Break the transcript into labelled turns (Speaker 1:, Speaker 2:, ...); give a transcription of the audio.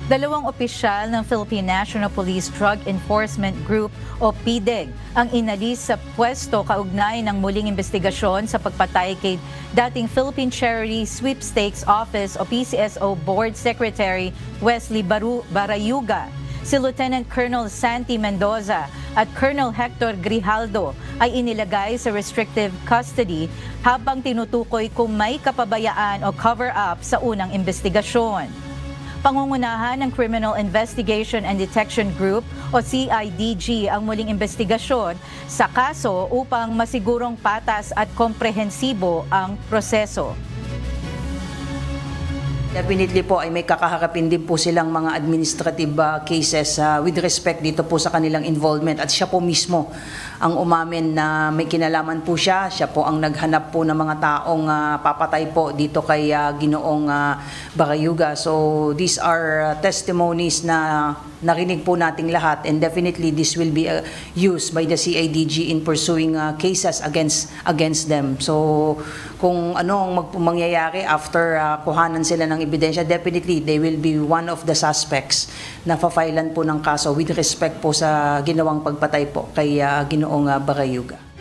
Speaker 1: Dalawang opisyal ng Philippine National Police Drug Enforcement Group o PDEG ang inalis sa pwesto kaugnay ng muling investigasyon sa pagpatay kay dating Philippine Charity Sweepstakes Office o PCSO Board Secretary Wesley Barayuga. Si Lieutenant Colonel Santi Mendoza at Colonel Hector Grijaldo ay inilagay sa restrictive custody habang tinutukoy kung may kapabayaan o cover-up sa unang investigasyon. Pangungunahan ng Criminal Investigation and Detection Group o CIDG ang muling investigasyon sa kaso upang masigurong patas at komprehensibo ang proseso.
Speaker 2: Definitely po ay may kakaharapin din po silang mga administrative cases with respect dito po sa kanilang involvement at siya po mismo ang umamin na may kinalaman po siya po ang naghanap po ng mga taong papatay po dito kay Ginoong Barayuga. So these are testimonies na narinig po nating lahat and definitely this will be used by the CIDG in pursuing cases against them. So kung ano ang mangyayari after kuhanan sila ng ebidensya, definitely they will be one of the suspects na fa-filean po ng kaso with respect po sa ginawang pagpatay po kay Ginoong Barayuga.